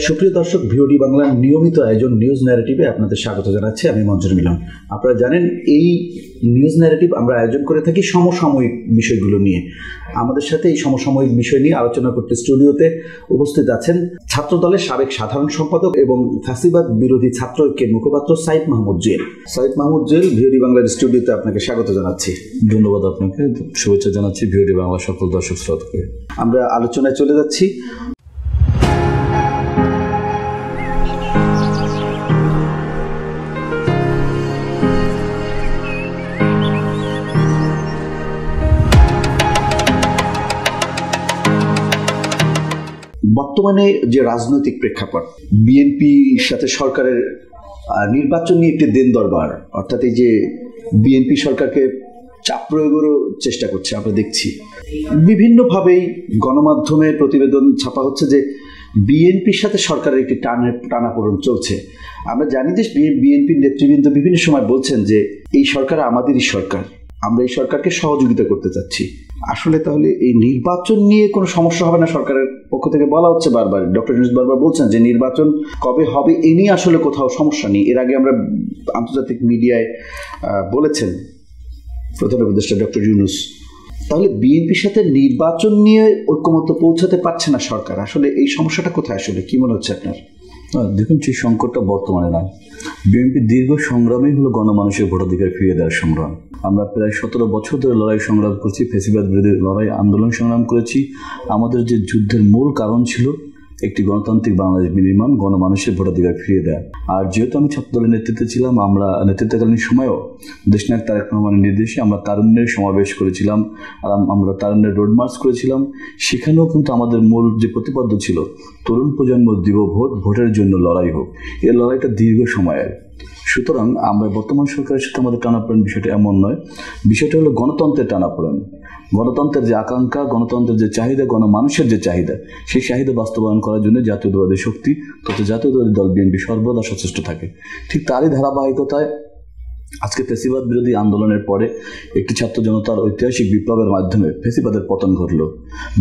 সুপ্রিয় দর্শক, ভিওডি বাংলার নিয়মিত আয়োজন নিউজ ন্যারেটিভে আপনাদের স্বাগত জানাচ্ছি। আমি মঞ্জুর মিলন। আপনারা জানেন, এই নিউজ ন্যারেটিভ আমরা আয়োজন করে থাকি সমসাময়িক বিষয়গুলো নিয়ে। আমাদের সাথে এই সমসাময়িক বিষয় নিয়ে আলোচনা করতে স্টুডিওতে উপস্থিত আছেন ছাত্রদলের সাবেক সাধারণ সম্পাদক এবং ফ্যাসিবাদ বিরোধী ছাত্র ঐক্যের মুখপাত্র সাইদ মাহমুদ জুয়েল। সাইদ মাহমুদ জুয়েল, ভিওডি বাংলার স্টুডিওতে আপনাকে স্বাগত জানাচ্ছি। ধন্যবাদ আপনাকে, শুভেচ্ছা জানাচ্ছি ভিওডি বাংলা সকল দর্শক শ্রোতাকে। আমরা আলোচনায় চলে যাচ্ছি। বর্তমানে যে রাজনৈতিক প্রেক্ষাপট, বিএনপির সাথে সরকারের নির্বাচন নিয়ে একটি দেন দরবার, অর্থাৎ এই যে বিএনপি সরকারকে চাপ প্রয়োগেরও চেষ্টা করছে। আমরা দেখছি বিভিন্নভাবেই গণমাধ্যমে প্রতিবেদন ছাপা হচ্ছে যে বিএনপির সাথে সরকারের একটি টানাপোড়েন চলছে। আমরা জানি যে বিএনপির নেতৃবৃন্দ বিভিন্ন সময় বলছেন যে এই সরকার আমাদেরই সরকার, আমরা এই সরকারকে সহযোগিতা করতে চাচ্ছি। আসলে তাহলে এই নির্বাচন নিয়ে কোনো সমস্যা হবে না? সরকারের পক্ষ থেকে বলা হচ্ছে বারবার, ডক্টর ইউনূস বারবার বলছেন যে নির্বাচন কবে হবে এ নিয়ে আসলে কোথাও সমস্যা নেই। এর আগে আমরা আন্তর্জাতিক মিডিয়ায় বলেছেন প্রধান উপদেষ্টা ডক্টর ইউনূস। তাহলে বিএনপির সাথে নির্বাচন নিয়ে ঐক্যমত্য পৌঁছাতে পারছে না সরকার। আসলে এই সমস্যাটা কোথায়? আসলে কি মনে হচ্ছে আপনার? দেখুন, সেই সংকটটা বর্তমানে নয়, বিএনপির দীর্ঘ সংগ্রামই হলো গণমানুষের ভোটাধিকার ফিরিয়ে দেওয়ার সংগ্রাম। আমরা প্রায় 17 বছর ধরে লড়াই সংগ্রাম করছি, ফ্যাসিবাদ বিরোধী লড়াই আন্দোলন সংগ্রাম করেছি। আমাদের যে যুদ্ধের মূল কারণ ছিল একটি গণতান্ত্রিক বাংলাদেশ বিনির্মাণ, গণমানুষের ভোটাধিকার ফিরিয়ে দেওয়া। আর যেহেতু আমি ছাত্রদলের নেতৃত্বে ছিলাম, আমরা নেতৃত্বকালীন সময়েও দেশনায়ক তারেক রহমানের নির্দেশে আমরা তারুণ্যের সমাবেশ করেছিলাম, আর আমরা তারুণ্যের রোড মার্চ করেছিলাম। সেখানেও কিন্তু আমাদের মূল যে প্রতিপাদ্য ছিল, তরুণ প্রজন্ম দিব ভোট, ভোটের জন্য লড়াই হোক। এই লড়াইটা দীর্ঘ সময়ের। সুতরাং আমরা বর্তমান সরকারের সাথে আমাদের টানাপোড়েন বিষয়টা এমন নয়, বিষয়টা হলো গণতন্ত্রের টানাপোড়েন। গণতন্ত্রের যে আকাঙ্ক্ষা, গণতন্ত্রের যে চাহিদা, গণমানুষের যে চাহিদা, সেই চাহিদা বাস্তবায়ন করার জন্য জাতীয়তাবাদী শক্তি তথা জাতীয়তাবাদী দল বিএনপি সর্বদা সচেষ্ট থাকে। ঠিক তারই ধারাবাহিকতায় আজকে ফ্যাসিবাদ বিরোধী আন্দোলনের পরে একটি ছাত্র জনতার ঐতিহাসিক বিপ্লবের মাধ্যমে ফ্যাসিবাদের পতন ঘটল।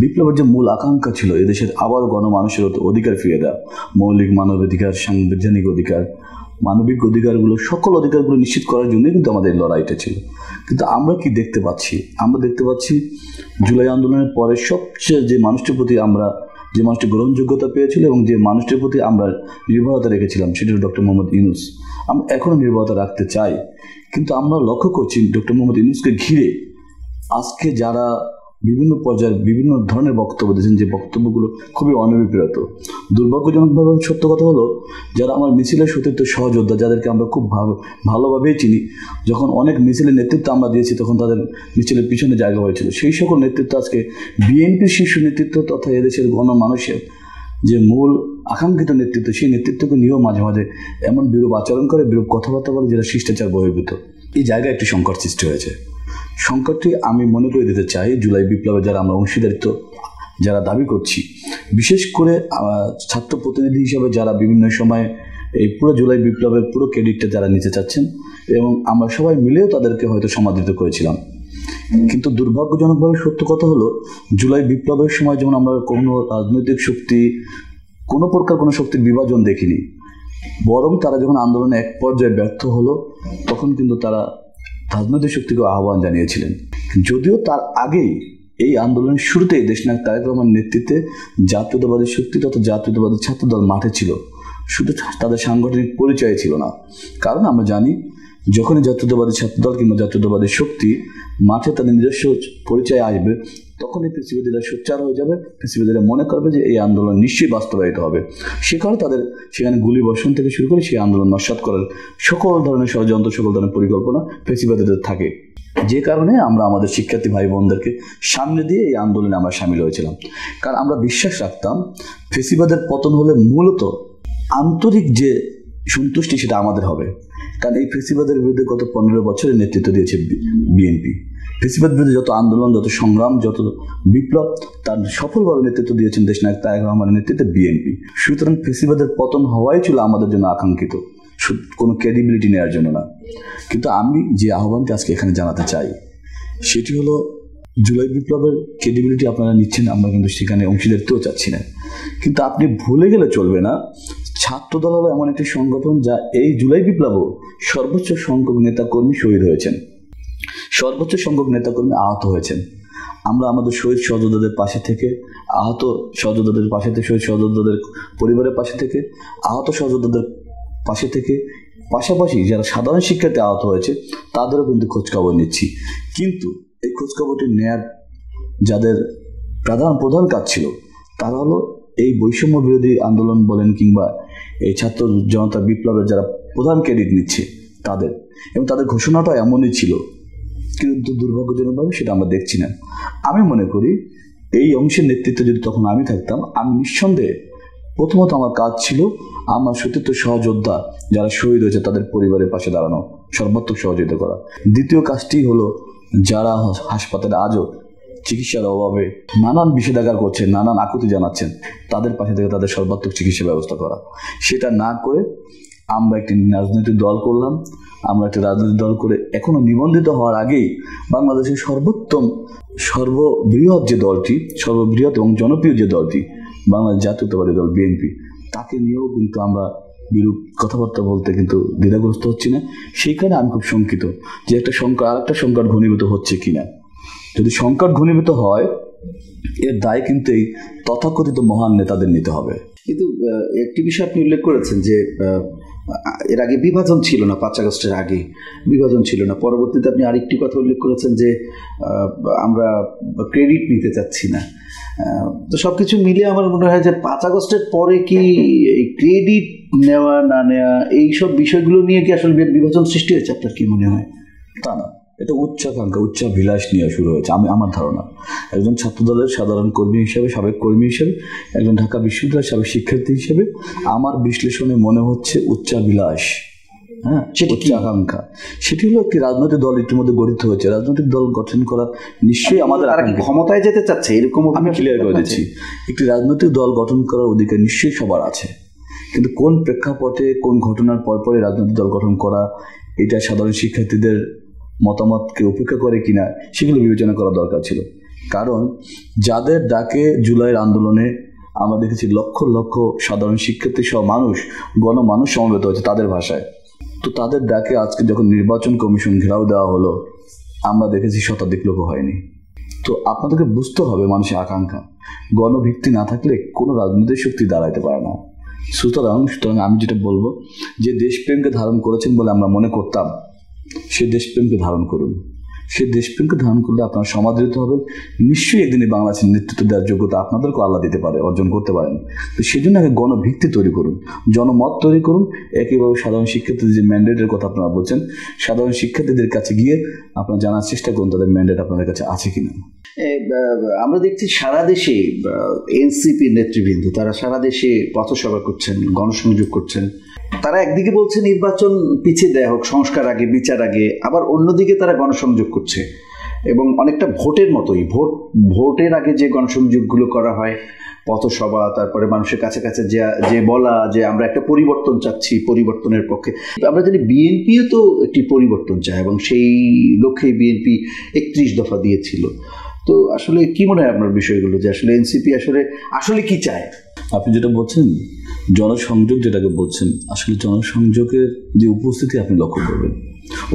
বিপ্লবের যে মূল আকাঙ্ক্ষা ছিল এদেশের আবার গণমানুষের অধিকার ফিরে দেওয়া, মৌলিক মানবাধিকার, সাংবিধানিক অধিকার, মানবিক অধিকারগুলো, সকল অধিকারগুলো নিশ্চিত করার জন্যই কিন্তু আমাদের লড়াইটা ছিল। কিন্তু আমরা কি দেখতে পাচ্ছি? আমরা দেখতে পাচ্ছি জুলাই আন্দোলনের পরে সবচেয়ে যে মানুষটির প্রতি আমরা, যে মানুষটি গ্রহণযোগ্যতা পেয়েছিল এবং যে মানুষটির প্রতি আমরা নির্ভরতা রেখেছিলাম, সেটি হল ডক্টর মোহাম্মদ ইউনূস। আমরা এখনও নির্ভরতা রাখতে চাই, কিন্তু আমরা লক্ষ্য করছি ডক্টর মোহাম্মদ ইউনূসকে ঘিরে আজকে যারা বিভিন্ন পর্যায়ের বিভিন্ন ধরনের বক্তব্য দিয়েছেন, যে বক্তব্যগুলো খুবই অনভিপ্রেত। দুর্ভাগ্যজনকভাবে সত্য কথা হলো, যারা আমার মিছিলের সতীর্থ সহযোদ্ধা, যাদেরকে আমরা খুব ভালোভাবেই চিনি, যখন অনেক মিছিলের নেতৃত্ব আমরা দিয়েছি তখন তাদের মিছিলের পিছনে জায়গা হয়েছিল। সেই সকল নেতৃত্ব আজকে বিএনপির শীর্ষ নেতৃত্ব তথা এদেশের গণমানুষের যে মূল আকাঙ্ক্ষিত নেতৃত্ব, সেই নেতৃত্বকে নিয়েও মাঝে মাঝে এমন বিরূপ আচরণ করে, বিরূপ কথাবার্তা বলে, যেটা শিষ্টাচার বহির্ভূত। এই জায়গায় একটি সংকট সৃষ্টি হয়েছে। সংকটটি আমি মনে করে দিতে চাই, জুলাই বিপ্লবে যারা আমরা অংশীদারিত্ব যারা দাবি করছি, বিশেষ করে ছাত্র প্রতিনিধি হিসাবে যারা বিভিন্ন সময়ে এই পুরো জুলাই বিপ্লবের পুরো ক্রেডিটটা যারা নিতে চাচ্ছেন, এবং আমরা সবাই মিলেও তাদেরকে হয়তো সমাদৃত করেছিলাম। কিন্তু দুর্ভাগ্যজনকভাবে সত্য কথা হলো, জুলাই বিপ্লবের সময় যেমন আমরা কোনো রাজনৈতিক শক্তি, কোনো প্রকার কোনো শক্তির বিভাজন দেখিনি, বরং তারা যখন আন্দোলনে এক পর্যায়ে ব্যর্থ হলো তখন কিন্তু তারা রাজনৈতিক শক্তিকে আহ্বান জানিয়েছিলেন। যদিও তার আগেই এই আন্দোলনের শুরুতেই দেশনায়ক তারেক রহমানের নেতৃত্বে জাতীয়তাবাদী শক্তি তথা জাতীয়তাবাদী ছাত্রদল মাঠে ছিল, শুধু তাদের সাংগঠনিক পরিচয় ছিল না। কারণ আমরা জানি, যখনই জাতীয়তাবাদী ছাত্রদল কিংবা জাতীয়তাবাদী শক্তি মাঠে তাদের নিজস্ব পরিচয় আসবে, তখনই ফ্যাসিবাদীরা সোচ্চার হয়ে যাবে। ফ্যাসিবাদীরা মনে করবে যে এই আন্দোলন নিশ্চয়ই বাস্তবায়িত হবে। সে কারণে তাদের সেখানে গুলি বর্ষণ থেকে শুরু করে সেই আন্দোলন নস্যাৎ করার সকল ধরনের ষড়যন্ত্র, সকল ধরনের পরিকল্পনা ফ্যাসিবাদীদের থাকে। যে কারণে আমরা আমাদের শিক্ষার্থী ভাই বোনদেরকে সামনে দিয়ে এই আন্দোলনে আমরা সামিল হয়েছিলাম। কারণ আমরা বিশ্বাস রাখতাম ফ্যাসিবাদের পতন হলে মূলত আন্তরিক যে সন্তুষ্টি সেটা আমাদের হবে। কারণ এই ফ্যাসিবাদের বিরুদ্ধে গত 15 বছরের নেতৃত্ব দিয়েছে বিএনপি। ফ্যাসিবাদ বিরুদ্ধে যত আন্দোলন, যত সংগ্রাম, যত বিপ্লব, তার সফলভাবে নেতৃত্ব দিয়েছেন দেশনায়ক তারেক রহমানের নেতৃত্বে বিএনপি। সুতরাং ফ্যাসিবাদের পতন হওয়াই ছিল আমাদের জন্য আকাঙ্ক্ষিত, কোনো ক্রেডিবিলিটি নেওয়ার জন্য না। কিন্তু আমি যে আহ্বানটি আজকে এখানে জানাতে চাই সেটি হলো, জুলাই বিপ্লবের ক্রেডিবিলিটি আপনারা নিচ্ছেন, আমরা কিন্তু সেখানে অংশীদারিত্বও চাচ্ছি না। কিন্তু আপনি ভুলে গেলে চলবে না, ছাত্রদল হলো এমন একটি সংগঠন যা এই জুলাই বিপ্লবও সর্বোচ্চ সংখ্যক নেতাকর্মী শহীদ হয়েছেন, সর্বোচ্চ সংখ্যক নেতাকর্মী আহত হয়েছেন। আমরা আমাদের শহীদ সহযোদ্ধাদের পাশে থেকে, আহত সহযোদ্ধাদের পাশে থেকে, শহীদ সহযোদ্ধাদের পরিবারের পাশে থেকে, আহত সহযোদ্ধাদের পাশে থেকে, পাশাপাশি যারা সাধারণ শিক্ষার্থী আহত হয়েছে তাদেরও কিন্তু খোঁজখবর নিচ্ছি। কিন্তু এই খোঁজখবরটি নেয়ার যাদের প্রধান কাজ ছিল তারা হলো এই বৈষম্য বিরোধী আন্দোলন বলেন কিংবা এই ছাত্র জনতা বিপ্লবের যারা প্রধান ক্রেডিট নিচ্ছে তাদের, এবং তাদের ঘোষণাটা এমনই ছিল, কিন্তু দুর্ভাগ্যজনকভাবে সেটা আমরা দেখছি না। আমি মনে করি এই অংশের নেতৃত্বে যদি তখন আমি থাকতাম, আমি নিঃসন্দেহে প্রথমত আমার কাজ ছিল আমার সতীর্থ সহযোদ্ধা যারা শহীদ হয়েছে তাদের পরিবারের পাশে দাঁড়ানো, সর্বাত্মক সহযোগিতা করা। দ্বিতীয় কাজটি হলো যারা হাসপাতালে আজও চিকিৎসার অভাবে নানান বিষেধাগার করছেন, নানান আকুতি জানাচ্ছেন, তাদের পাশে থেকে তাদের সর্বাত্মক চিকিৎসা ব্যবস্থা করা। সেটা না করে আমরা একটি রাজনৈতিক দল করলাম। আমরা একটি রাজনৈতিক দল করে এখনো নিবন্ধিত হওয়ার আগেই বাংলাদেশের সর্ববৃহৎ যে দলটি, সর্ববৃহৎ এবং জনপ্রিয় যে দলটি বাংলাদেশ জাতীয়তাবাদী দল বিএনপি, তাকে নিয়েও কিন্তু আমরা বিরূপ কথাবার্তা বলতে কিন্তু দ্বিধাগ্রস্ত হচ্ছি না। সেইখানে আমি খুব শঙ্কিত যে আরেকটা সংকট ঘনীভূত হচ্ছে কিনা। যদি সংকট ঘনীভূত হয় এর দায় কিন্তু এই তথাকথিত মহান নেতাদের নিতে হবে। কিন্তু একটি বিষয় আপনি উল্লেখ করেছেন যে এর আগে বিভাজন ছিল না, 5 আগস্টের আগে বিভাজন ছিল না। পরবর্তীতে আপনি আরেকটি কথা উল্লেখ করেছেন যে আমরা ক্রেডিট নিতে চাচ্ছি না। তো সব কিছু মিলিয়ে আমার মনে হয় যে 5 আগস্টের পরে কি এই ক্রেডিট নেওয়া না নেওয়া এইসব বিষয়গুলো নিয়ে কি আসলে বিভাজন সৃষ্টি হয়েছে? আপনার কি মনে হয়? তা না, এটা উচ্চাকাঙ্ক্ষা, উচ্চাভিলাষ নিয়ে শুরু হয়েছে। আমার ধারণা একজন ছাত্রদলের সাধারণ কর্মী হিসেবে, সাবেক কর্মী হিসেবে, একজন ঢাকা বিশ্ববিদ্যালয়ের সাবেক শিক্ষার্থী হিসেবে আমার বিশ্লেষণে মনে হচ্ছে উচ্চাভিলাষ, সেটি উচ্চাকাঙ্ক্ষা। সেটি হলো একটি রাজনৈতিক দল ইতিমধ্যে গঠিত হয়েছে। রাজনৈতিক দল গঠন করা নিশ্চয়ই আমাদের ক্ষমতায় যেতে চাচ্ছে এরকম আমি ক্লিয়ার করে দিচ্ছি। একটি রাজনৈতিক দল গঠন করার অধিকার নিশ্চয়ই সবার আছে, কিন্তু কোন প্রেক্ষাপটে, কোন ঘটনার পরপরই রাজনৈতিক দল গঠন করা, এটা সাধারণ শিক্ষার্থীদের মতামতকে উপেক্ষা করে কিনা সেগুলো বিবেচনা করা দরকার ছিল। কারণ যাদের ডাকে জুলাইয়ের আন্দোলনে আমরা দেখেছি লক্ষ লক্ষ সাধারণ শিক্ষার্থী সহ গণমানুষ সমবেত হয়েছে তাদের ভাষায়। তো তাদের ডাকে আজকে যখন নির্বাচন কমিশন ঘেরাও দেওয়া হলো, আমরা দেখেছি শতাধিক লোক হয়নি। তো আপনাদেরকে বুঝতে হবে মানুষের আকাঙ্ক্ষা, গণভিত্তি না থাকলে কোনো রাজনৈতিক শক্তি দাঁড়াইতে পারে না। সুতরাং আমি যেটা বলবো, যে দেশপ্রেমকে ধারণ করেছেন বলে আমরা মনে করতাম, সে দেশপ্রেমকে ধারণ করুন। সে দেশপ্রেমকে ধারণ করলে আপনার সমাদৃত হবে। নিশ্চয়ই একদিনে বাংলাদেশের নেতৃত্ব দেওয়ার যোগ্যতা আপনাদেরকেও আল্লাহ দিতে পারে, অর্জন করতে পারেন। তো সেজন্য আগে গণভিত্তি তৈরি করুন, জনমত তৈরি করুন। একইভাবে সাধারণ শিক্ষার্থীদের যে ম্যান্ডেটের কথা আপনারা বলছেন, সাধারণ শিক্ষার্থীদের কাছে গিয়ে আপনারা জানার চেষ্টা করুন তাদের ম্যান্ডেট আপনাদের কাছে আছে কিনা। আমরা দেখছি সারা দেশে এনসিপির নেতৃবৃন্দ তারা সারা দেশে পথসভা করছেন, গণসংযোগ করছেন। তারা একদিকে বলছে নির্বাচন পিছিয়ে দেয়া হোক, সংস্কার আগে, বিচার আগে, আবার অন্যদিকে তারা গণসংযোগ করছে। এবং অনেকটা ভোটের মতোই, ভোটের আগে যে গণসংযোগগুলো করা হয়, পথসভা, তারপরে মানুষের কাছে কাছে যে বলা যে আমরা একটা পরিবর্তন চাচ্ছি, পরিবর্তনের পক্ষে। আমরা জানি বিএনপিও তো একটি পরিবর্তন চায় এবং সেই লক্ষ্যেই বিএনপি 31 দফা দিয়েছিল। তো আসলে কি মনে হয় আপনার বিষয়গুলো, যে আসলে এনসিপি আসলে কি চায়? আপনি যেটা বলছেন জনসংযোগ, যেটাকে বলছেন, আসলে জনসংযোগের যে উপস্থিতি আপনি লক্ষ্য করবেন,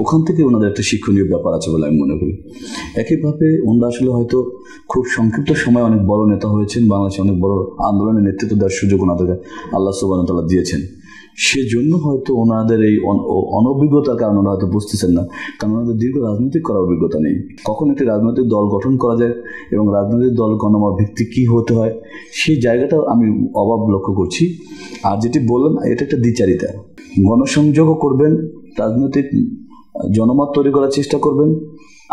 ওখান থেকে ওনাদের একটা শিক্ষণীয় ব্যাপার আছে বলে আমি মনে করি। একইভাবে ওনারা আসলে হয়তো খুব সংক্ষিপ্ত সময় অনেক বড় নেতা হয়েছেন, বাংলাদেশে অনেক বড় আন্দোলনের নেতৃত্ব দেওয়ার সুযোগ ওনাদেরকে আল্লাহ সুবহানাহু ওয়া তাআলা দিয়েছেন। সেজন্য হয়তো ওনাদের এই অনভিজ্ঞতার কারণে ওরা হয়তো বুঝতেছেন না, কারণ ওনাদের দীর্ঘ রাজনৈতিক করার অভিজ্ঞতা নেই। কখন একটি রাজনৈতিক দল গঠন করা যায় এবং রাজনৈতিক দল গণমত ভিত্তিক কী হতে হয়, সেই জায়গাটা আমি অভাব লক্ষ্য করছি। আর যেটি বললেন, এটা একটা দ্বিচারিতা। গণসংযোগও করবেন, রাজনৈতিক জনমত তৈরি করার চেষ্টা করবেন,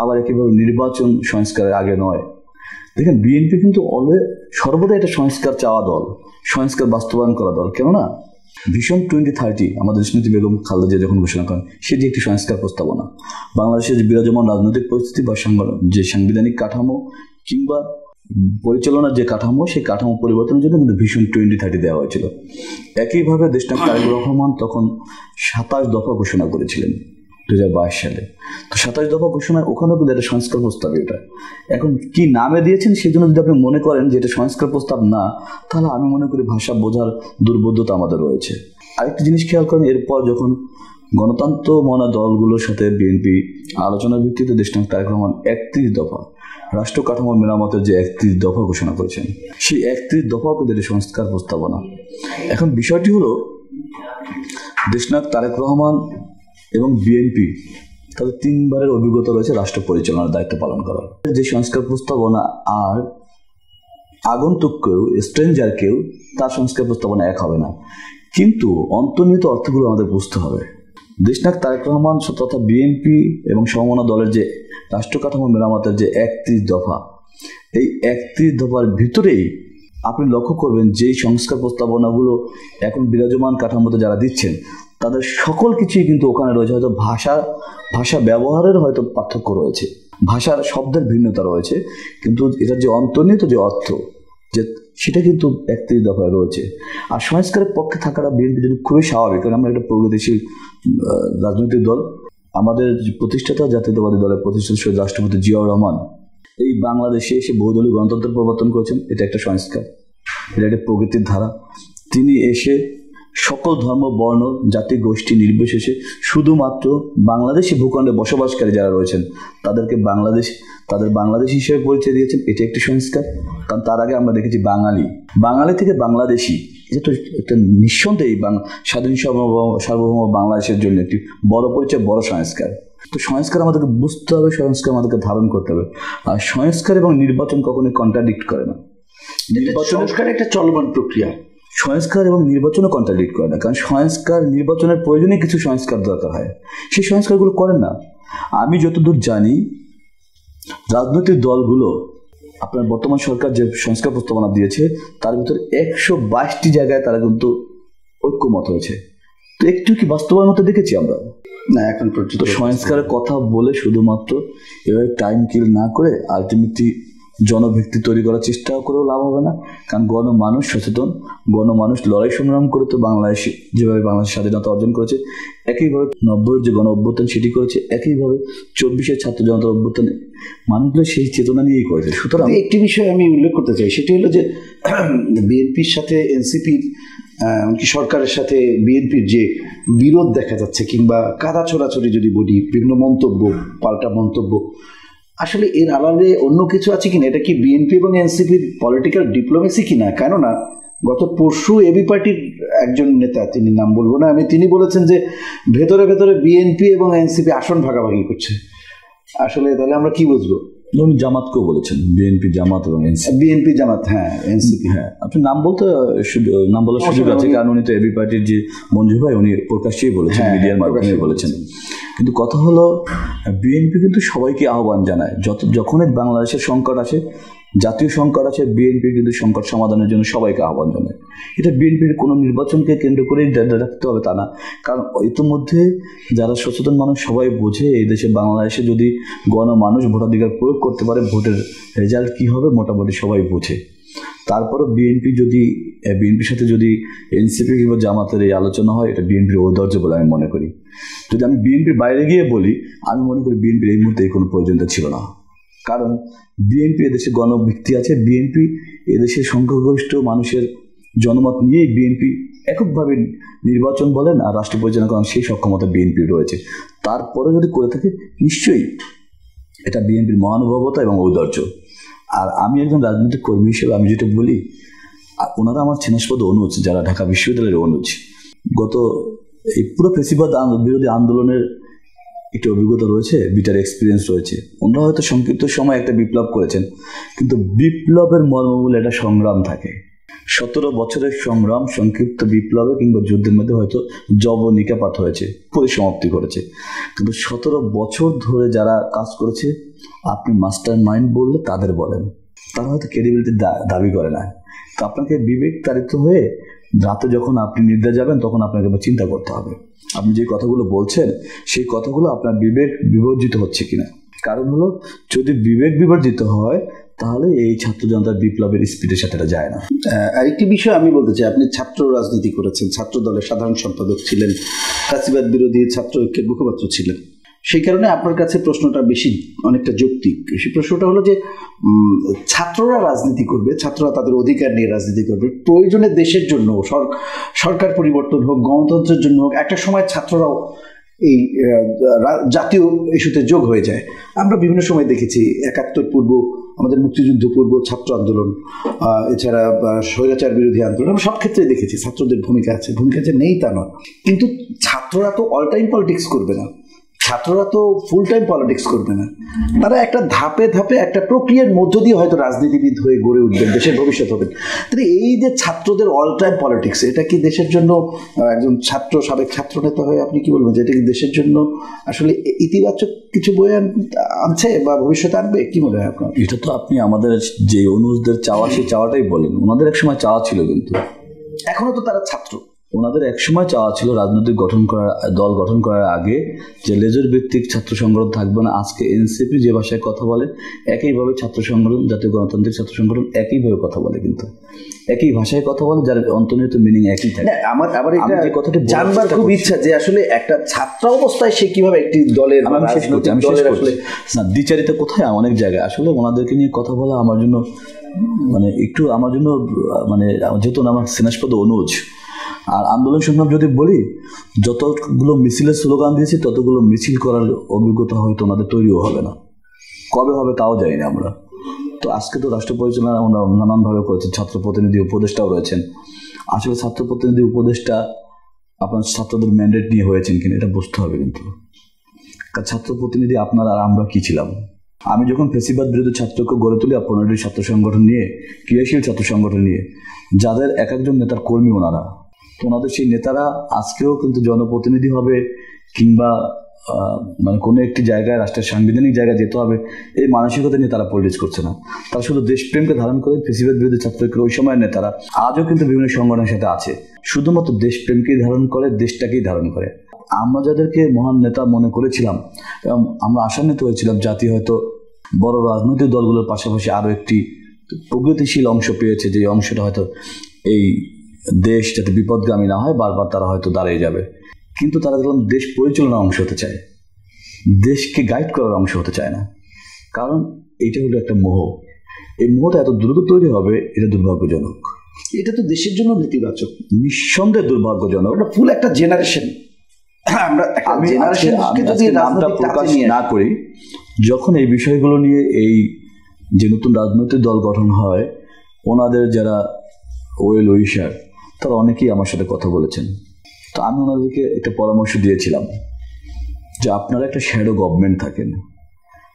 আবার একইভাবে নির্বাচন সংস্কারের আগে নয়। দেখেন বিএনপি কিন্তু সর্বদা একটা সংস্কার চাওয়া দল, সংস্কার বাস্তবায়ন করা দল। কেননা ভিশন 2030 আমাদের দেশনেত্রী বেগম খালেদা জিয়া যখন ঘোষণা করেন, সেটি একটি সংস্কার প্রস্তাবনা। বাংলাদেশের যে বিরাজমান রাজনৈতিক পরিস্থিতি বা যে সাংবিধানিক কাঠামো কিংবা পরিচালনার যে কাঠামো, সেই কাঠামো পরিবর্তনের জন্য কিন্তু ভিশন 2030 দেওয়া হয়েছিল। একইভাবে দেশনায়ক তারেক রহমান তখন 27 দফা ঘোষণা করেছিলেন। 2022 সালে। তো 27 দফা ঘোষণায় ওখানেও কিন্তু একটা সংস্কার প্রস্তাব। এটা এখন কি নামে দিয়েছেন সেজন্য যদি আপনি মনে করেন যে এটা সংস্কার প্রস্তাব না, তাহলে আমি মনে করি ভাষা বোঝার দুর্বোধ্যতা আমাদের রয়েছে। আরেকটি জিনিস খেয়াল করেন, এরপর যখন গণতন্ত্র মনা দলগুলোর সাথে বিএনপি আলোচনার ভিত্তিতে দেশনায়ক তারেক রহমান 31 দফা রাষ্ট্র কাঠামো মেরামতের যে 31 দফা ঘোষণা করেছেন, সেই 31 দফাও কিন্তু সংস্কার প্রস্তাবনা। এখন বিষয়টি হলো দেশনায়ক তারেক রহমান এবং বিএনপি তাদের 3 বারের অভিজ্ঞতা রয়েছে রাষ্ট্র পরিচালনার দায়িত্ব পালন করার। যে সংস্কার প্রস্তাবনা আর আগন্তুককেও স্ট্রেঞ্জারকেও তার সংস্কার প্রস্তাবনা এক হবে না, কিন্তু অন্তর্নিহিত অর্থগুলো আমাদের বুঝতে হবে। দেশনায়ক তারেক রহমান তথা বিএনপি এবং সমমনা দলের যে রাষ্ট্র কাঠামো মেরামতের যে 31 দফা, এই 31 দফার ভিতরেই আপনি লক্ষ্য করবেন যেই সংস্কার প্রস্তাবনাগুলো এখন বিরাজমান কাঠামোতে যারা দিচ্ছেন তাদের সকল কিছুই কিন্তু ওখানে রয়েছে। হয়তো ভাষা ব্যবহারের হয়তো পার্থক্য রয়েছে, ভাষার শব্দের ভিন্নতা রয়েছে, কিন্তু এটার যে অন্তর্নিহিত যে অর্থ যে সেটা কিন্তু 31 দফায় রয়েছে। আর সংস্কারের পক্ষে থাকাটা বিএনপি যদি খুবই স্বাভাবিক, কারণ আমরা একটা প্রগতিশীল রাজনৈতিক দল। আমাদের প্রতিষ্ঠাতা জাতীয়তাবাদী দলের প্রতিষ্ঠাতা শহীদ রাষ্ট্রপতি জিয়াউর রহমান এই বাংলাদেশে এসে বহুদলীয় গণতন্ত্রের প্রবর্তন করেছেন, এটা একটা সংস্কার, এটা একটা প্রগতির ধারা। তিনি এসে সকল ধর্ম বর্ণ জাতি গোষ্ঠী নির্বিশেষে শুধুমাত্র বাংলাদেশি ভূখণ্ডে বসবাসকারী যারা রয়েছেন তাদের বাংলাদেশি হিসেবে পরিচয় দিয়েছেন, এটা একটি সংস্কার। কারণ তার আগে আমরা দেখেছি বাঙালি থেকে বাংলাদেশি, এটা তো একটা নিঃসন্দেহে স্বাধীন সার্বভৌম বাংলাদেশের জন্য একটি বড় পরিচয়, বড় সংস্কার। তো সংস্কার আমাদেরকে বুঝতে হবে, সংস্কার আমাদেরকে ধারণ করতে হবে। আর সংস্কার এবং নির্বাচন কখনোই কন্ট্রাডিক্ট করে না। সংস্কার একটা চলমান প্রক্রিয়া, সংস্কার এবং নির্বাচনও কন্ট্রাডিক্ট করে না, কারণ সংস্কার নির্বাচনের প্রয়োজনে কিছু সংস্কার দরকার হয়, সেই সংস্কারগুলো করেন না। আমি যতদূর জানি রাজনৈতিক দলগুলো আপনার বর্তমান সরকার যে সংস্কার প্রস্তাবনা দিয়েছে তার ভিতরে 122টি জায়গায় তারা কিন্তু ঐক্যমত হয়েছে। তো একটু কি বাস্তবের মতো দেখেছি আমরা না এখন পর্যন্ত। সংস্কারের কথা বলে শুধুমাত্র এভাবে টাইম কিল না করে আলটিমেটলি জনভিত্তি তৈরি করার চেষ্টাও করেও লাভ হবে না, কারণ গণমানুষ সচেতন, গণমানুষ লড়াই সংগ্রাম করে তো বাংলাদেশে যেভাবে বাংলাদেশ স্বাধীনতা অর্জন করেছে, একইভাবে 90-এর যে গণ অভ্যুত্থান সেটি করেছে, একইভাবে 24-এর ছাত্র জনতার অভ্যুত্থানে মানুষগুলো সেই চেতনা নিয়েই করেছে। সুতরাং একটি বিষয় আমি উল্লেখ করতে চাই, সেটি হলো যে বিএনপির সাথে এনসিপির এমনকি সরকারের সাথে বিএনপির যে বিরোধ দেখা যাচ্ছে কিংবা কাদা ছোড়াছড়ি যদি বলি, বিভিন্ন মন্তব্য, পাল্টা মন্তব্য, আসলে এর আড়ালে অন্য কিছু আছে কিনা? এটা কি বিএনপি এবং এনসিপির পলিটিক্যাল ডিপ্লোমেসি কিনা? কেননা গত পরশু এবি পার্টির একজন নেতা, তিনি নাম বলবো না আমি, তিনি বলেছেন যে ভেতরে ভেতরে বিএনপি এবং এনসিপি আসন ভাগাভাগি করছে। আসলে তাহলে আমরা কি বুঝবো? উনি জামাতকেও বলেছেন, বিএনপি জামাত এবং বিএনপি জামাত, হ্যাঁ এনসিপি, হ্যাঁ আপনি নাম বলার সুযোগ আছে, কারণ উনি তো এবি পার্টির যে মঞ্জু ভাই উনি প্রকাশ্যেই বলেছেন, মিডিয়ার মাধ্যমে বলেছেন। কিন্তু কথা হলো বিএনপি কিন্তু সবাইকে আহ্বান জানায়, যখনই বাংলাদেশের সংকট আছে, জাতীয় সংকট আছে, বিএনপি কিন্তু সংকট সমাধানের জন্য সবাইকে আহ্বান জানায়। এটা বিএনপির কোনো নির্বাচনকে কেন্দ্র করেই রাখতে হবে তা না, কারণ ইতিমধ্যে যারা সচেতন মানুষ সবাই বোঝে এই দেশে বাংলাদেশে যদি গণমানুষ ভোটাধিকার প্রয়োগ করতে পারে ভোটের রেজাল্ট কী হবে মোটামুটি সবাই বোঝে। তারপরও বিএনপির সাথে যদি এনসিপি কিংবা জামাতের এই আলোচনা হয়, এটা বিএনপির ঔদার্য বলে আমি মনে করি। যদি আমি বিএনপির বাইরে গিয়ে বলি, আমি মনে করি বিএনপির এই মুহূর্তে কোনো প্রয়োজনীয়তা ছিল না, কারণ বিএনপি এদেশে গণভিত্তি আছে, বিএনপি এদেশের সংখ্যাগরিষ্ঠ মানুষের জনমত নিয়েই বিএনপি এককভাবে নির্বাচন বলেন আর রাষ্ট্র পরিচালনা করেন, সেই সক্ষমতা বিএনপির রয়েছে। তারপরে যদি করে থাকে নিশ্চয়ই এটা বিএনপির মহানুভবতা এবং ঔদার্য। আর আমি একজন রাজনৈতিক কর্মী হিসেবে আমি যেটা বলি, আর ওনারা আমার ছেনাসপদ অনুজ, যারা ঢাকা বিশ্ববিদ্যালয়ের অনুজ, গত এই পুরো ফ্যাসিবাদ বিরোধী আন্দোলনের একটি অভিজ্ঞতা রয়েছে, বিটার এক্সপিরিয়েন্স রয়েছে। ওনারা হয়তো সংক্ষিপ্ত সময় একটা বিপ্লব করেছেন, কিন্তু বিপ্লবের মর্মমূলে একটা সংগ্রাম থাকে। 17 বছরের সংগ্রাম সংক্ষিপ্ত বিপ্লবে কিংবা যুদ্ধের মধ্যে হয়তো যবনিকাপাত হয়েছে, পরিসমাপ্তি করেছে, কিন্তু 17 বছর ধরে যারা কাজ করেছে আপনি মাস্টার মাইন্ড বললে তাদের বলেন, তারা হয়তো ক্রেডিবিলিটি দাবি করে না। তো আপনাকে বিবেক তাড়িত হয়ে রাতে যখন আপনি নিদ্রা যাবেন তখন আপনাকে চিন্তা করতে হবে আপনি যে কথাগুলো বলছেন সেই কথাগুলো আপনার বিবেক বিবর্জিত হচ্ছে কিনা। কারণ হলো যদি বিবেক বিবর্জিত হয় তাহলে এই ছাত্র জনতার বিপ্লবের স্পিডের সাথে এটা যায় না। আরেকটি বিষয় আমি বলতে চাই, আপনি ছাত্র রাজনীতি করেছেন, ছাত্র দলের সাধারণ সম্পাদক ছিলেন, ফ্যাসিবাদ বিরোধী ছাত্র ঐক্যের মুখপাত্র ছিলেন। সেই কারণে আপনার কাছে প্রশ্নটা বেশি অনেকটা যৌক্তিক। সেই প্রশ্নটা হলো যে ছাত্ররা রাজনীতি করবে, ছাত্ররা তাদের অধিকার নিয়ে রাজনীতি করবে, প্রয়োজনে দেশের জন্য সরকার পরিবর্তন হোক, গণতন্ত্রের জন্য হোক, একটা সময় ছাত্ররাও এই জাতীয় ইস্যুতে যোগ হয়ে যায়। আমরা বিভিন্ন সময় দেখেছি ৭১ পূর্ব, আমাদের মুক্তিযুদ্ধ পূর্ব ছাত্র আন্দোলন, এছাড়া স্বৈরাচার বিরোধী আন্দোলন, আমরা সব ক্ষেত্রেই দেখেছি ছাত্রদের ভূমিকা আছে, ভূমিকা যে নেই তা নয়। কিন্তু ছাত্ররা তো অল টাইম পলিটিক্স করবে না, ছাত্ররা তো ফুল টাইম পলিটিক্স করবে না, তারা একটা ধাপে ধাপে একটা প্রক্রিয়ার মধ্য দিয়ে হয়তো রাজনীতিবিদ হয়ে গড়ে উঠবেন, দেশের ভবিষ্যৎ হবেন। তাহলে এই যে ছাত্রদের অল টাইম পলিটিক্স, এটা কি দেশের জন্য, একজন সাবেক ছাত্র নেতা হয়ে আপনি কি বলবেন যে এটা কি দেশের জন্য আসলে ইতিবাচক কিছু বয়ে আনছে বা ভবিষ্যতে আনবে? কি মনে হয় আপনার? এটা তো আপনি আমাদের যে অনুজদের চাওয়া, সেই চাওয়াটাই বলেন। ওনাদের একসময় চাওয়া ছিল, কিন্তু এখনো তো তারা ছাত্র। ওনাদের একসময় চাওয়া ছিল রাজনৈতিক দল গঠন করার আগে যে লেজর ভিত্তিক ছাত্র সংগঠন থাকবে না। আজকে এনসিপি যে ভাষায় কথা বলে, একইভাবে ছাত্র সংগঠন, জাতীয় গণতান্ত্রিক ছাত্র সংগঠন একইভাবে কথা বলে, কিন্তু একই ভাষায় কথা বলে, যার অন্তর্নিহিত মিনিং একই থাকে। আমার আবার এটা কথাটি জানবার খুব ইচ্ছা যে আসলে একটা ছাত্র অবস্থায় সে কিভাবে একটি দলের দ্বিচারিতা কোথায় অনেক জায়গায় আসলে ওনাদেরকে নিয়ে কথা বলা আমার জন্য একটু যেহেতু আমার স্নেহাস্পদ অনুজ। আর আন্দোলন সংগ্রাম যদি বলি, যতগুলো মিছিলের স্লোগান দিয়েছি ততগুলো মিছিল করার অভিজ্ঞতা হয়তো ওনাদের তৈরিও হবে না, কবে হবে তাও জানি না আমরা। তো আজকে তো রাষ্ট্র পরিচালনা আমরা নানানভাবে করেছি, ছাত্র প্রতিনিধি উপদেষ্টাও রয়েছেন। আসলে ছাত্র প্রতিনিধি উপদেষ্টা আপনার ছাত্রদের ম্যান্ডেট নিয়ে হয়েছেন কিনা এটা বুঝতে হবে। কিন্তু ছাত্র প্রতিনিধি আপনারা আর আমরা কি ছিলাম? আমি যখন ফেসিবাদ বিরোধী ছাত্রকে গড়ে তুলি 15টি ছাত্র সংগঠন নিয়ে, ক্রিয়াশীল ছাত্র সংগঠন নিয়ে, যাদের এক একজন নেতার কর্মী ওনারা, তো ওনাদের সেই নেতারা আজকেও কিন্তু জনপ্রতিনিধি হবে কিংবা কোনো একটি জায়গায়, রাষ্ট্রের সাংবিধানিক জায়গায় যেতে হবে, এই মানসিকতা নিয়ে তারা পলিটিক্স করছে না। তারা শুধু দেশপ্রেমকে ধারণ করে ফেসিবাদ বিরোধী ছাত্রকে ওই সময়ের নেতারা আজও কিন্তু বিভিন্ন সংগঠনের সাথে আছে, শুধুমাত্র দেশপ্রেমকেই ধারণ করে, দেশটাকেই ধারণ করে। আমরা যাদেরকে মহান নেতা মনে করেছিলাম এবং আমরা আশান্বিত হয়েছিলাম জাতি হয়তো বড় রাজনৈতিক দলগুলোর পাশাপাশি আরও একটি প্রগতিশীল অংশ পেয়েছে, যে অংশটা হয়তো এই দেশ যাতে বিপদগামী না হয়, বারবার তারা হয়তো দাঁড়িয়ে যাবে। কিন্তু তারা যখন দেশ পরিচালনার অংশ হতে চায়, দেশকে গাইড করার অংশ হতে চায় না, কারণ এইটা হলো একটা মোহ। এই মোহটা এত দ্রুত তৈরি হবে, এটা দুর্ভাগ্যজনক। এটা তো দেশের জন্য নেতিবাচক, নিঃসন্দেহে দুর্ভাগ্যজনক। এটা ফুল একটা জেনারেশন। আমি নামটা প্রকাশ না করি, যখন এই বিষয়গুলো নিয়ে এই যে নতুন রাজনৈতিক দল গঠন হয়, ওনাদের যারা ওয়েল উইশার তারা অনেকেই আমার সাথে কথা বলেছেন। তো আমি ওনাদেরকে একটা পরামর্শ দিয়েছিলাম যে আপনারা একটা শ্যাডো গভর্নমেন্ট থাকেন,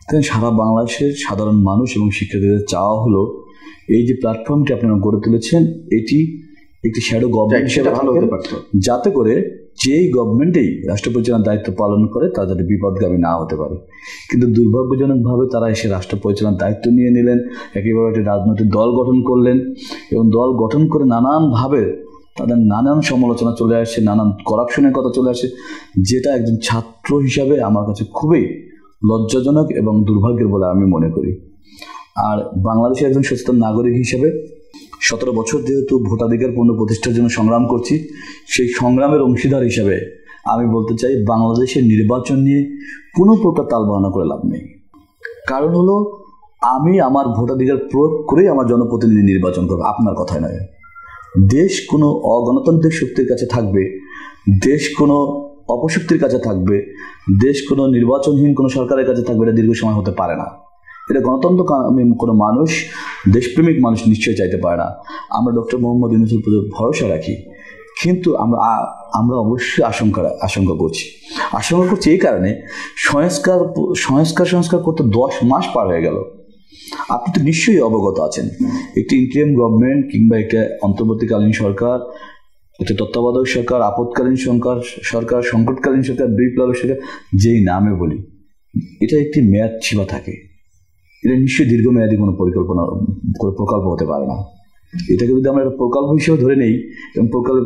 তাই সারা বাংলাদেশের সাধারণ মানুষ এবং শিক্ষার্থীদের চাওয়া হলো এই যে প্ল্যাটফর্মটি আপনারা গড়ে তুলেছেন, এটি একটি শ্যাডো গভর্নমেন্ট হিসেবে ভালো হতে পারত, যাতে করে যেই গভর্নমেন্টেই রাষ্ট্র পরিচালনার দায়িত্ব পালন করে তারা যাতে বিপদগামী না হতে পারে। কিন্তু দুর্ভাগ্যজনকভাবে তারা এসে রাষ্ট্র পরিচালনার দায়িত্ব নিয়ে নিলেন, একইভাবে একটি রাজনৈতিক দল গঠন করলেন এবং দল গঠন করে নানানভাবে তাদের নানান সমালোচনা চলে আসে, নানান করাপশনের কথা চলে আসে, যেটা একজন ছাত্র হিসাবে আমার কাছে খুবই লজ্জাজনক এবং দুর্ভাগ্যের বলে আমি মনে করি। আর বাংলাদেশের একজন সচেতন নাগরিক হিসেবে 17 বছর যেহেতু ভোটাধিকার পূর্ণ প্রতিষ্ঠার জন্য সংগ্রাম করছি, সেই সংগ্রামের অংশীদার হিসাবে আমি বলতে চাই বাংলাদেশের নির্বাচন নিয়ে কোনো প্রকার তালবাহানা করে লাভ নেই। কারণ হলো আমি আমার ভোটাধিকার প্রয়োগ করেই আমার জনপ্রতিনিধি নির্বাচন করবো, আপনার কথায় নয়। দেশ কোনো অগণতান্ত্রিক শক্তির কাছে থাকবে, দেশ কোনো অপশক্তির কাছে থাকবে, দেশ কোনো নির্বাচনহীন কোনো সরকারের কাছে থাকবে, এটা দীর্ঘ সময় হতে পারে না। এটা গণতন্ত্র কোনো মানুষ, দেশপ্রেমিক মানুষ নিশ্চয়ই চাইতে পারে না। আমরা ডক্টর মোহাম্মদ ইউনূসের প্রতি ভরসা রাখি, কিন্তু আমরা অবশ্যই আশঙ্কা করছি এই কারণে সংস্কার করতে 10 মাস পার হয়ে গেল। আপনি তো নিশ্চয়ই অবগত আছেন, একটি ইন্টারিম গভর্নমেন্ট কিংবা একটা অন্তর্বর্তীকালীন সরকার, একটা তত্ত্বাবধায়ক সরকার, আপৎকালীন সরকার, সংকটকালীন সরকার, বিপ্লবী সরকার, যেই নামে বলি, এটা একটি মেয়াদ সীমা থাকে। এটা নিশ্চয়ই দীর্ঘমেয়াদী কোনো প্রকল্প হতে পারে না। এটাকে যদি আমরা একটা প্রকল্প হিসেবে ধরে নেই এবং প্রকল্পের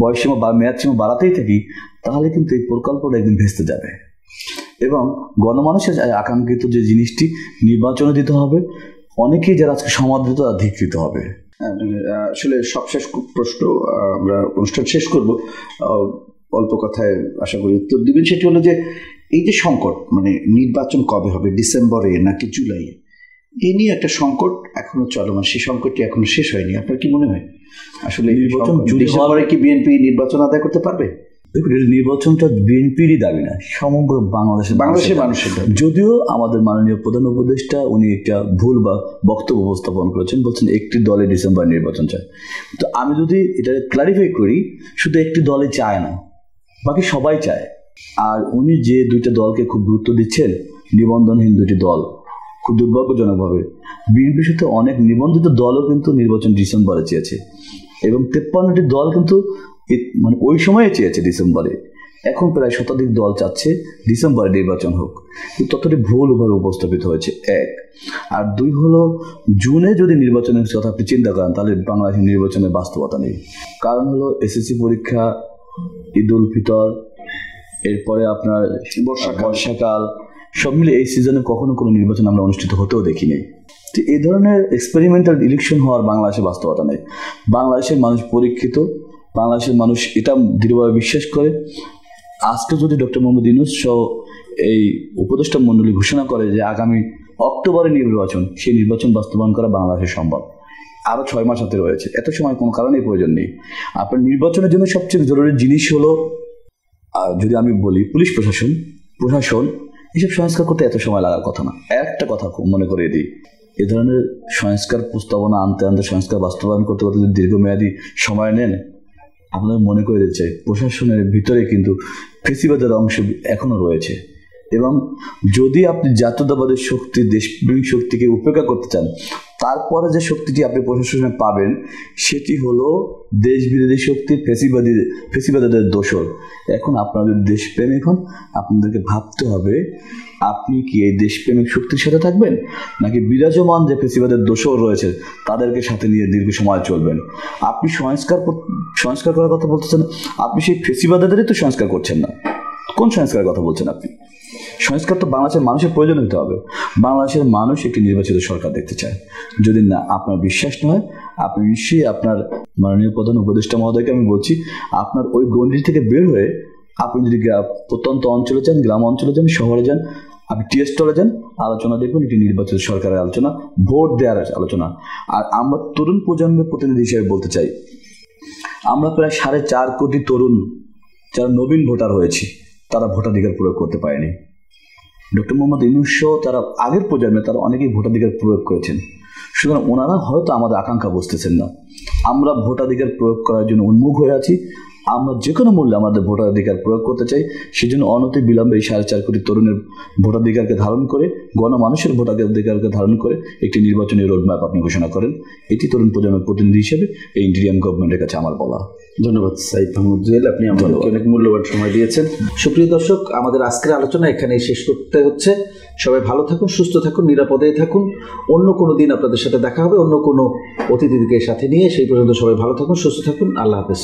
বয়স সীমা বা মেয়াদ সীমা বাড়াতেই থাকি, তাহলে কিন্তু এই প্রকল্পটা একদিন ভেস্তে যাবে। এবং গণমানুষের আকাঙ্ক্ষিত যে জিনিসটি নির্বাচনে দিতে হবে, অনেকেই যারা আজকে সমাদৃত আর ধিকৃত হবে। আসলে সবশেষ প্রশ্ন, আমরা অনুষ্ঠান শেষ করব। অল্প কথায় আশা করি উত্তর দিবেন। সেটি হলো যে এই যে সংকট, মানে নির্বাচন কবে হবে, ডিসেম্বরে নাকি জুলাইয়ে, এ নিয়ে একটা সংকট এখনো চলমান, সেই সংকটটি এখনো শেষ হয়নি। আপনার কি মনে হয় আসলে ডিসেম্বরে কি বিএনপি নির্বাচন আদায় করতে পারবে? নির্বাচনটা বিএনপিরই দাবি না, সমগ্র বাংলাদেশের মানুষের দাবি। যদিও আমাদের মাননীয় প্রধান উপদেষ্টা উনি একটা ভুল বা বক্তব্য উপস্থাপন করেছেন, বলছেন একটি দলে ডিসেম্বর নির্বাচন চায়। তো আমি যদি এটা ক্লারিফাই করি, শুধু একটি দলে চায় না, বাকি সবাই চায়। আর উনি যে দুইটা দলকে খুব গুরুত্ব দিচ্ছেন, নিবন্ধনহীন দুটি দল, খুব দুর্ভাগ্যজনকভাবে বিএনপির সাথে অনেক নিবন্ধিত দলও কিন্তু নির্বাচন ডিসেম্বরে চেয়েছে, এবং 53টি দল কিন্তু মানে ওই সময়ে চেয়েছে ডিসেম্বরে। এখন প্রায় শতাধিক দল চাচ্ছে ডিসেম্বরে নির্বাচন হোক, কিন্তু ততটি ভুলভাবে উপস্থাপিত হয়েছে, এক। আর দুই হলো, জুনে যদি নির্বাচনের কথা আপনি চিন্তা করেন, তাহলে বাংলাদেশের নির্বাচনের বাস্তবতা নেই। কারণ হলো এসএসসি পরীক্ষা, ঈদ উল ফিতর, এরপরে আপনার বর্ষাকাল, সব মিলে এই সিজনে কখনো কোনো নির্বাচন আমরা অনুষ্ঠিত হতেও দেখিনি। তো এই ধরনের এক্সপেরিমেন্টাল ইলেকশন হওয়ার বাংলাদেশে বাস্তবতা নেই। বাংলাদেশের মানুষ পরীক্ষিত, বাংলাদেশের মানুষ এটা দৃঢ়ভাবে বিশ্বাস করে। আজকে যদি ডক্টর মোহাম্মদ ইউনূস সহ এই উপদেষ্টা মণ্ডলী ঘোষণা করে যে আগামী অক্টোবরে নির্বাচন, সেই নির্বাচন বাস্তবায়ন করা বাংলাদেশে সম্ভব। আরও 6 মাস হাতে রয়েছে, এত সময় কোনো কারণেই প্রয়োজন নেই। আপনার নির্বাচনের জন্য সবচেয়ে জরুরি জিনিস হলো, যদি আমি বলি, পুলিশ প্রশাসন এসব সংস্কার করতে এত সময় লাগার কথা না। একটা কথা খুব মনে করিয়ে দিই, এ ধরনের সংস্কার প্রস্তাবনা আনতে সংস্কার বাস্তবায়ন করতে যদি দীর্ঘমেয়াদী সময় নেন, আপনাদের মনে করে দিতে চাই, প্রশাসনের ভিতরে কিন্তু ফেসিবাদের অংশ এখনও রয়েছে। এবং যদি আপনি জাতীয়তাবাদের শক্তি, দেশপ্রেমিক শক্তিকে উপেক্ষা করতে চান, তারপরে যে শক্তিটি আপনি প্রশাসনে পাবেন সেটি হলো দেশবিরোধী শক্তি, ফেসিবাদের দোসর। এখন আপনারা যদি দেশপ্রেমিক হন, আপনাদেরকে ভাবতে হবে আপনি কি এই দেশপ্রেমিক শক্তির সাথে থাকবেন, নাকি বিরাজমান যে ফেসিবাদের দোসর রয়েছে তাদেরকে সাথে নিয়ে দীর্ঘ সময় চলবেন। আপনি সংস্কার করার কথা বলতেছেন, আপনি সেই ফেসিবাদেরই তো সংস্কার করছেন না। কোন সংস্কারের কথা বলছেন আপনি? সংস্কার তো বাংলাদেশের মানুষের প্রয়োজন হতে হবে। বাংলাদেশের মানুষ একটি নির্বাচিত সরকার দেখতে চায়। যদি না আপনার বিশ্বাস না হয়, আপনি নিশ্চয়ই আপনার মাননীয় প্রধান উপদেষ্টা মহোদয়কে আমি বলছি, আপনার ওই গণ্ডি থেকে বের হয়ে আপনি যদি প্রত্যন্ত অঞ্চলে যান, গ্রাম অঞ্চলে যান, শহরে যান, আপনি টি স্টলে যান, আলোচনা দেখুন, একটি নির্বাচিত সরকারের আলোচনা, ভোট দেওয়ার আলোচনা। আর আমরা তরুণ প্রজন্মের প্রতিনিধি হিসেবে বলতে চাই, আমরা প্রায় 4.5 কোটি তরুণ যারা নবীন ভোটার হয়েছি, তারা ভোটাধিকার প্রয়োগ করতে পারেনি। ডক্টর মোহাম্মদ ইউনূস সহ তারা আগের প্রজন্মে তারা অনেকেই ভোটাধিকার প্রয়োগ করেছেন। সুতরাং ওনারা হয়তো আমাদের আকাঙ্ক্ষা বুঝতেছেন না। আমরা ভোটাধিকার প্রয়োগ করার জন্য উন্মুখ হয়ে আছি। আমরা যে কোনো মূল্যে আমাদের ভোটাধিকার প্রয়োগ করতে চাই। সেজন্য অনতি বিলম্বে এই 4.5 কোটি তরুণের ভোটাধিকারকে ধারণ করে, গণমানুষের ভোটাধিকারকে ধারণ করে একটি নির্বাচনী রোডম্যাপ আপনি ঘোষণা করেন। এটি তরুণ প্রজন্মের প্রতিনিধি হিসেবে এই ইন্টিরিয়াম গভর্নমেন্টের কাছে আমার বলা। ধন্যবাদ সাইদ মাহমুদ জুয়েল, আপনি আমাদেরকে অনেক মূল্যবান সময় দিয়েছেন। সুপ্রিয় দর্শক, আমাদের আজকের আলোচনা এখানেই শেষ করতে হচ্ছে। সবাই ভালো থাকুন, সুস্থ থাকুন, নিরাপদে থাকুন। অন্য কোনো দিন আপনাদের সাথে দেখা হবে অন্য কোনো অতিথিকে সাথে নিয়ে। সেই পর্যন্ত সবাই ভালো থাকুন, সুস্থ থাকুন। আল্লাহ হাফেজ।